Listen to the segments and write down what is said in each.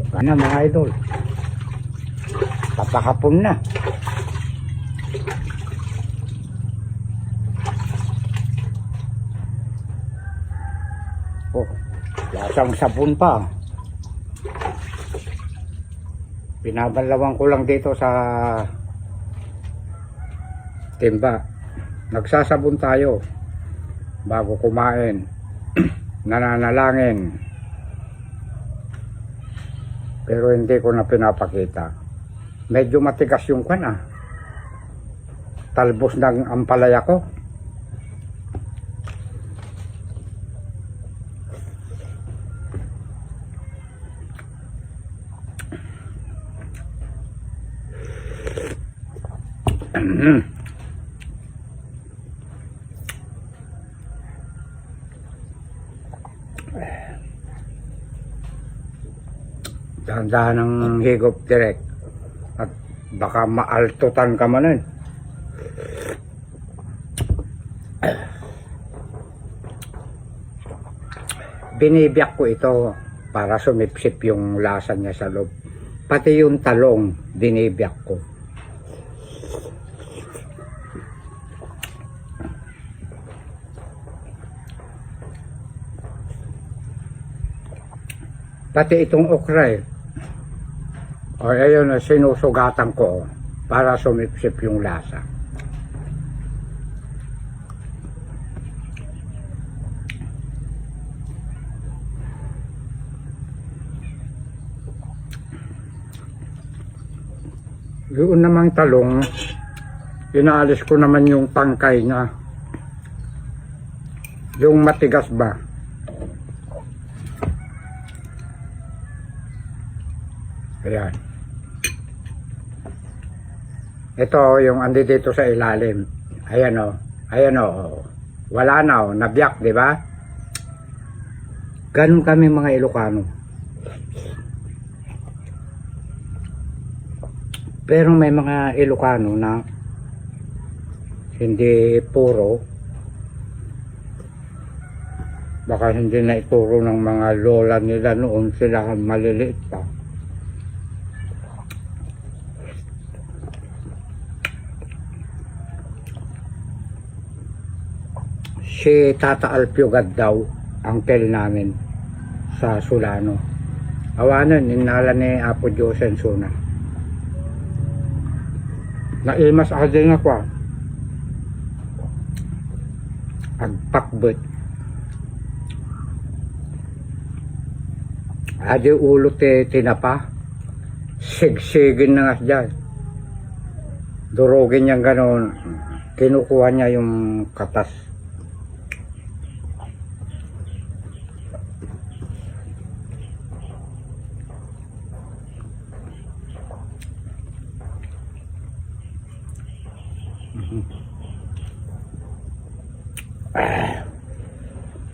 Ano mga idol, papakapon na. Oh, lasang sabon pa. Pinabalawang ko lang dito sa timba. Nagsasabon tayo bago kumain. Nananalangin. Pero hindi ko na pinapakita. Medyo matigas yung kan. Talbos ng ampalaya ko. Dahan-dahan ng higop direct at baka maaltutan ka man. Binibiyak ko ito para sumipsip yung lasa niya sa loob. Pati yung talong binibiyak ko. Pati itong okra o ayun, sinusugatan ko para sumipsip yung lasa. Yun namang talong, inaalis ko naman yung tangkay na yung matigas ba. Ayan. Ito yung andi dito sa ilalim. Ayan o. Ayan o. Wala na o. Nabiyak, di ba? Ganun kami mga Ilocano. Pero may mga Ilocano na hindi puro. Baka hindi na ituro ng mga lola nila noon, sila maliliit pa. Si Tata Alpiugad daw, uncle namin sa Solano. Awanan, inala ni Apo Josen Suna. Naimas adin ako agpakbet. Adi ulo tinapa. Sigsigin na nga dyan. Durugin niyang ganon. Kinukuha niya yung katas.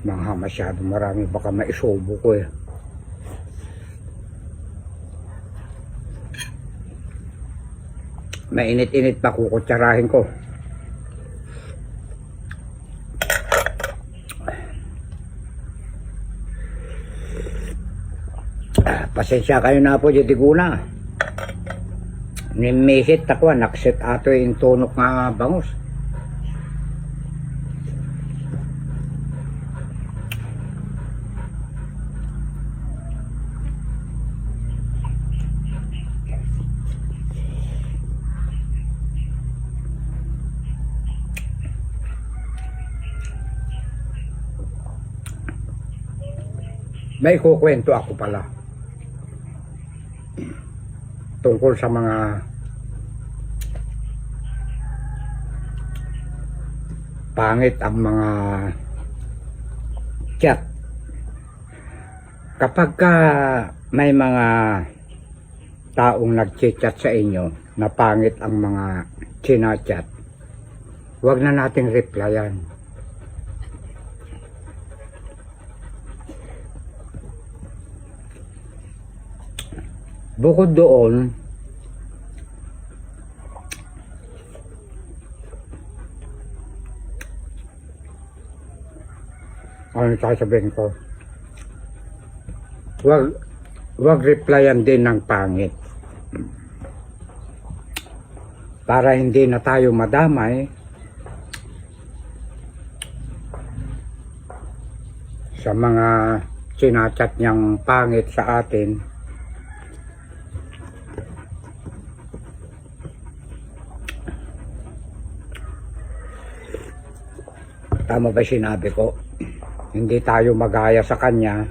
Mga masyado marami, baka maisubo ko Mainit-init pa, kukutsarahin ko. Pasensya kayo na po dito guna. Nimisit ako, nakset ato yung tunok nga bangus. May kukwento ako pala tungkol sa mga pangit ang mga chat. Kapag may mga taong nag-chat sa inyo na pangit ang mga chinachat, huwag na nating replyan. Bukod doon, ano sasabihin ko? Huwag replyan din ng pangit. Para hindi na tayo madamay sa mga sinachat niyang pangit sa atin. Tama ba sinabi ko? Hindi tayo magaya sa kanya.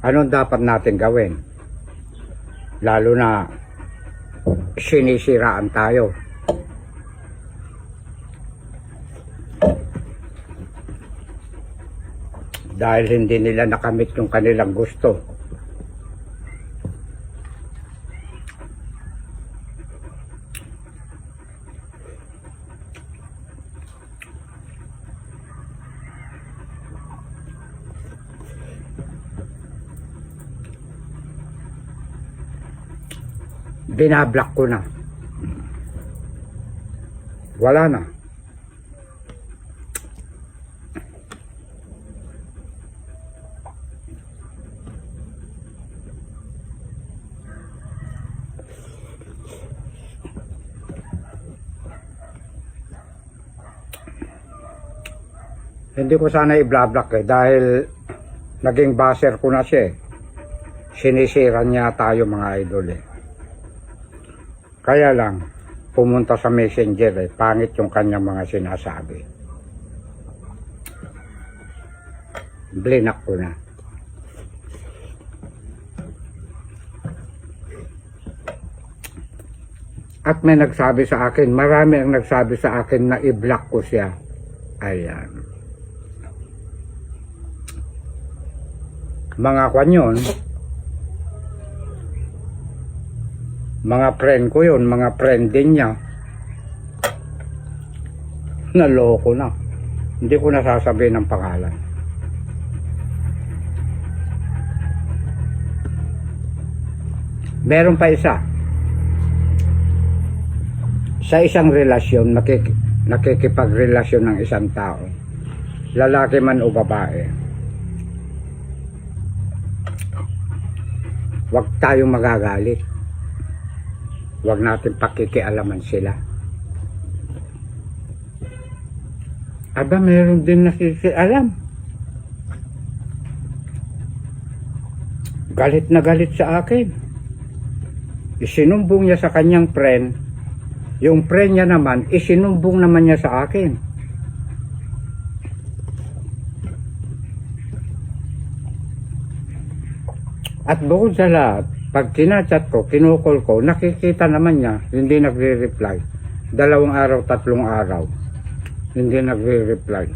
Anong dapat natin gawin? Lalo na sinisiraan tayo. Dahil hindi nila nakamit yung kanilang gusto. Binablock ko na. Wala na. Hindi ko sana i-block dahil naging baser ko na siya. Sinisira niya tayo mga idol eh. Kaya lang, pumunta sa messenger pangit yung kanyang mga sinasabi. Blinak ko na. At may nagsabi sa akin, marami ang nagsabi sa akin na i-block ko siya. Ayan. Mga kwan yun, mga friend ko yun, mga friend din niya. Naloko na. Hindi ko nasasabihin ng pangalan. Meron pa isa. Sa isang relasyon, nakikipagrelasyon ng isang tao. Lalaki man o babae. Huwag tayong magagalit. Huwag natin pakikialaman sila. Aba, meron din nakikialam. Galit na galit sa akin. Isinumbong niya sa kanyang friend. Yung friend niya naman, isinumbong naman niya sa akin. At bukod sa lahat, pag kinachat ko, kinukol ko, nakikita naman niya, hindi nagre-reply. 2 araw, 3 araw, hindi nagre-reply.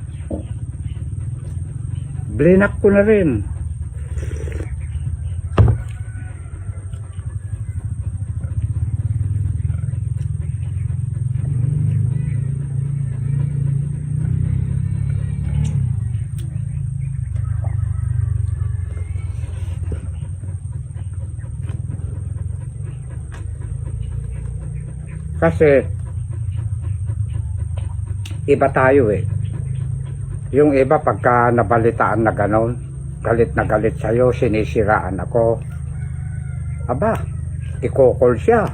Blinak ko na rin. Kasi iba tayo eh. Yung iba pagka nabalitaan na ganon, galit na galit sa'yo, sinisiraan ako. Aba, i-call siya.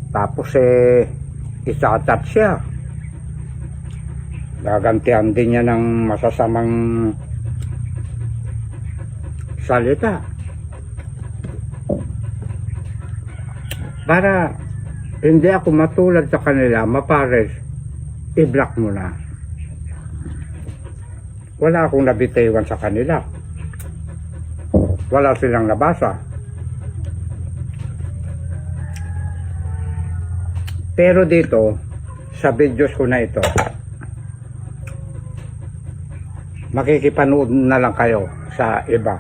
Tapos i-chat siya. Gagantihan din niya ng masasamang salita. Para hindi ako matulad sa kanila, mapares, i-block mo na. Wala akong nabitiwan sa kanila. Wala silang nabasa. Pero dito, sa videos ko na ito, makikipanood na lang kayo sa iba.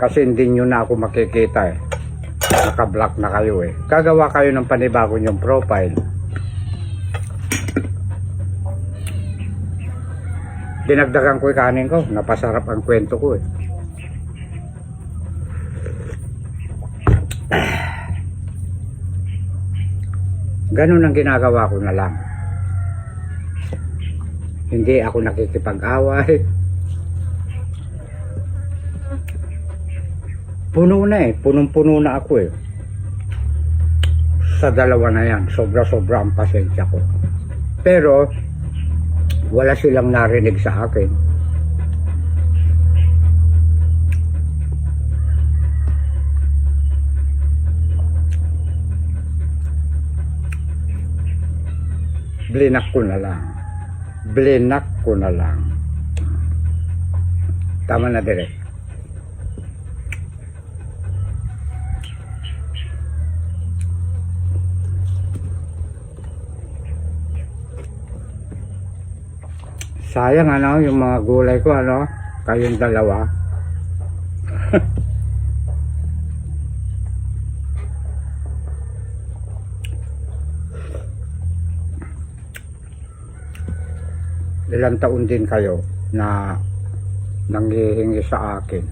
Kasi hindi nyo na ako makikita eh. Naka-block na kayo eh. Gagawa kayo ng panibago nyong profile. Dinagdagan ko yung kanin ko. Napasarap ang kwento ko eh. Ganun ang ginagawa ko na lang. Hindi ako nakikipag-away. Puno na eh. Punong-puno na ako eh. Sa dalawa na yan. Sobra-sobra ang pasensya ko. Pero, wala silang narinig sa akin. Blinak ko na lang. Blinak ko na lang. Tama na direct. Sayang ano, yung mga gulay ko ano, kayong dalawa. Ilang taon din kayo na nanghihingi sa akin?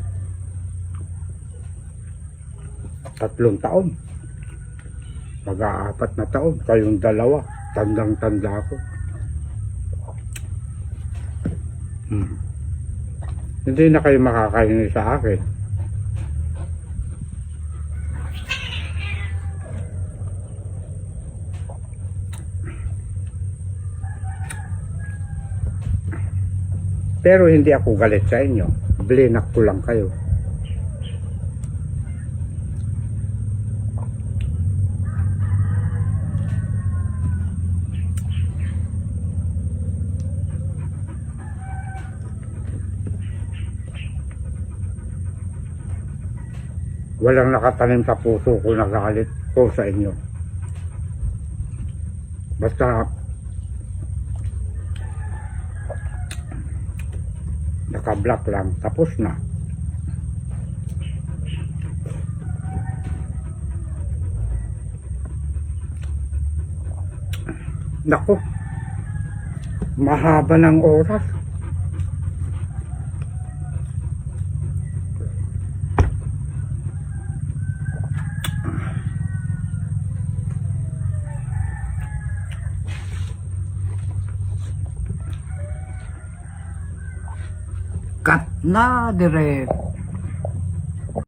3 taon. Mag-4 na taon, kayong dalawa. Tandang-tanda ko. Hindi na kayo makakahingi sa akin. Pero hindi ako galit sa inyo. Blinak ko lang kayo. Walang nakatanim sa puso ko na galit ko sa inyo. Basta naka-block lang, tapos na. Nako, mahaba ng oras. Cut na direct.